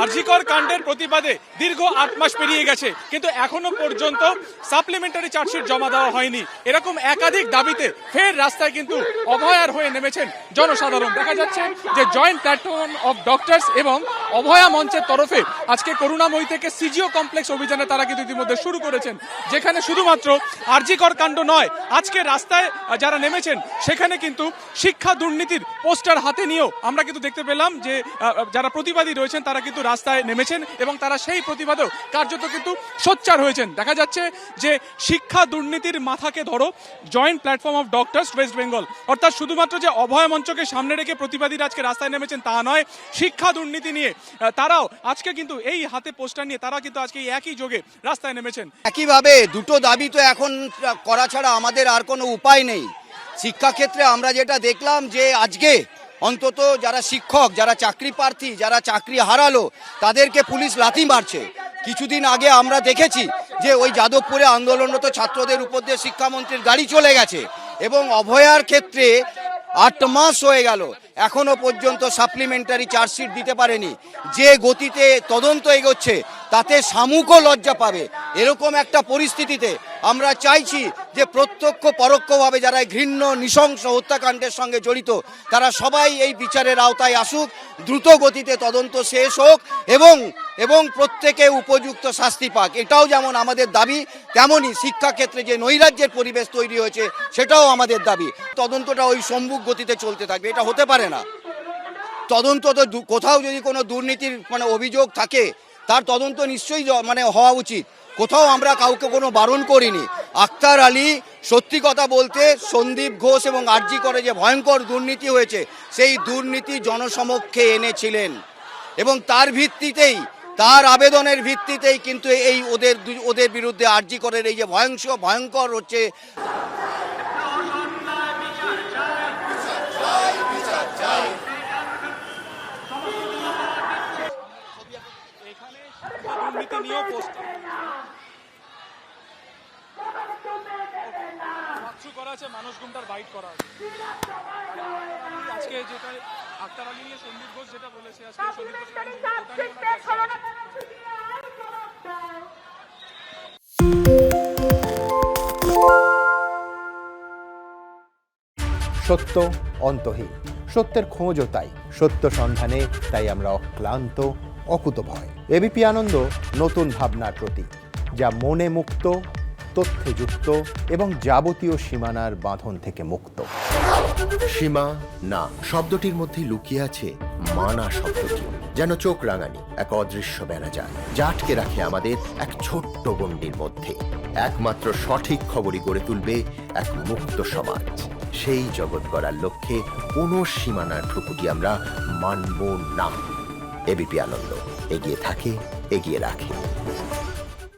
আরজিকর কাণ্ডের প্রতিবাদে দীর্ঘ ৮ মাস পেরিয়ে গেছে, কিন্তু এখনো পর্যন্ত সাপ্লিমেন্টারি চার্জশিট জমা দেওয়া হয়নি। এরকম একাধিক দাবিতে ফের রাস্তায় কিন্তু অভয়ার হয়ে নেমেছেন জনসাধারণ। দেখা যাচ্ছে যে জয়েন্ট প্ল্যাটফর্ম অফ ডক্টরস এবং অভয়া মঞ্চের তরফে আজকে করুণাময়ী থেকে সিজিও কমপ্লেক্স অভিযানে তারা কিন্তু ইতিমধ্যে শুরু করেছেন, যেখানে শুধুমাত্র আরজিকর কাণ্ড নয়, আজকে রাস্তায় যারা নেমেছেন সেখানে কিন্তু শিক্ষা দুর্নীতির পোস্টার হাতে নিয়েও আমরা কিন্তু দেখতে পেলাম যে যারা প্রতিবাদী রয়েছেন তারা কিন্তু রাস্তায় নেমেছেন এবং তারা সেই প্রতিবাদেও কার্যত কিন্তু সোচ্চার হয়েছেন। দেখা যাচ্ছে যে শিক্ষা দুর্নীতির মাথাকে ধরো joint platform of doctors West Bengal, অর্থাৎ শুধুমাত্র যে অভয় মঞ্চকে সামনে রেখে প্রতিবাদীরা আজকে রাস্তায় নেমেছেন তা নয়, শিক্ষা দুর্নীতি নিয়ে তারাও আজকে কিন্তু এই হাতে পোস্টার নিয়ে তারা কিন্তু আজকে একই যোগে রাস্তায় নেমেছেন। একইভাবে দুটো দাবি তো এখন করা ছাড়া আমাদের আর কোনো উপায় নেই। শিক্ষাক্ষেত্রে আমরা যেটা দেখলাম যে আজকে অন্তত যারা শিক্ষক, যারা চাকরি প্রার্থী, যারা চাকরি হারালো তাদেরকে পুলিশ লাথি মারছে। কিছুদিন আগে আমরা দেখেছি যে ওই যাদবপুরে আন্দোলনরত ছাত্রদের উপর দিয়ে শিক্ষামন্ত্রীর গাড়ি চলে গেছে এবং অভয়ার ক্ষেত্রে ৮ মাস হয়ে গেল এখনো পর্যন্ত সাপ্লিমেন্টারি চার্জশিট দিতে পারেনি। যে গতিতে তদন্ত এগোচ্ছে তাতে শামুকও লজ্জা পাবে। এরকম একটা পরিস্থিতিতে আমরা চাইছি যে প্রত্যক্ষ পরোক্ষভাবে যারা ঘৃণ্য নৃশংস হত্যাকাণ্ডের সঙ্গে জড়িত তারা সবাই এই বিচারের আওতায় আসুক, দ্রুত গতিতে তদন্ত শেষ হোক এবং প্রত্যেকে উপযুক্ত শাস্তি পাক। এটাও যেমন আমাদের দাবি, তেমনই শিক্ষাক্ষেত্রে যে নৈরাজ্যের পরিবেশ তৈরি হয়েছে সেটাও আমাদের দাবি। তদন্তটা ওই সম্মুখ গতিতে চলতে থাকবে, এটা হতে পারে না। তদন্ত তো কোথাও যদি কোনো দুর্নীতির অভিযোগ থাকে তার তদন্ত নিশ্চয়ই হওয়া উচিত। কোথাও আমরা কাউকে কোনো বারণ করিনি। আক্তার আলী সত্যি কথা বলতে সন্দীপ ঘোষ এবং আরজি করে যে ভয়ঙ্কর দুর্নীতি হয়েছে সেই দুর্নীতি জনসমক্ষে এনেছিলেন এবং তার ভিত্তিতেই, তার আবেদনের ভিত্তিতেই কিন্তু এই ওদের বিরুদ্ধে আরজি করের এই যে ভয়ঙ্কর হচ্ছে মানুষ গুমটার বাইট করা আজকে যেটা আক্তার আলী নিয়ে সন্দীপ ঘোষ যেটা বলেছে সত্য অন্তহীন, সত্যের খোঁজও তাই, সত্য সন্ধানে তাই আমরা অক্লান্ত, অকুতভয়। এবিপি আনন্দ নতুন ভাবনার প্রতীক, যা মনে মুক্ত, তথ্যে যুক্ত এবং যাবতীয় সীমানার বাঁধন থেকে মুক্ত। সীমা না শব্দটির মধ্যে লুকিয়ে আছে মানা শব্দটি, যেন চোখ রাঙানি এক অদৃশ্য বেড়াজাল যা আটকে রাখে আমাদের এক ছোট্ট গণ্ডির মধ্যে। একমাত্র সঠিক খবরই গড়ে তুলবে এক মুক্ত সমাজ। সেই জগৎ গড়ার লক্ষ্যে কোনো সীমানার ঠুকুটি আমরা মানব না। এবিপি আনন্দ এগিয়ে থাকে, এগিয়ে রাখে।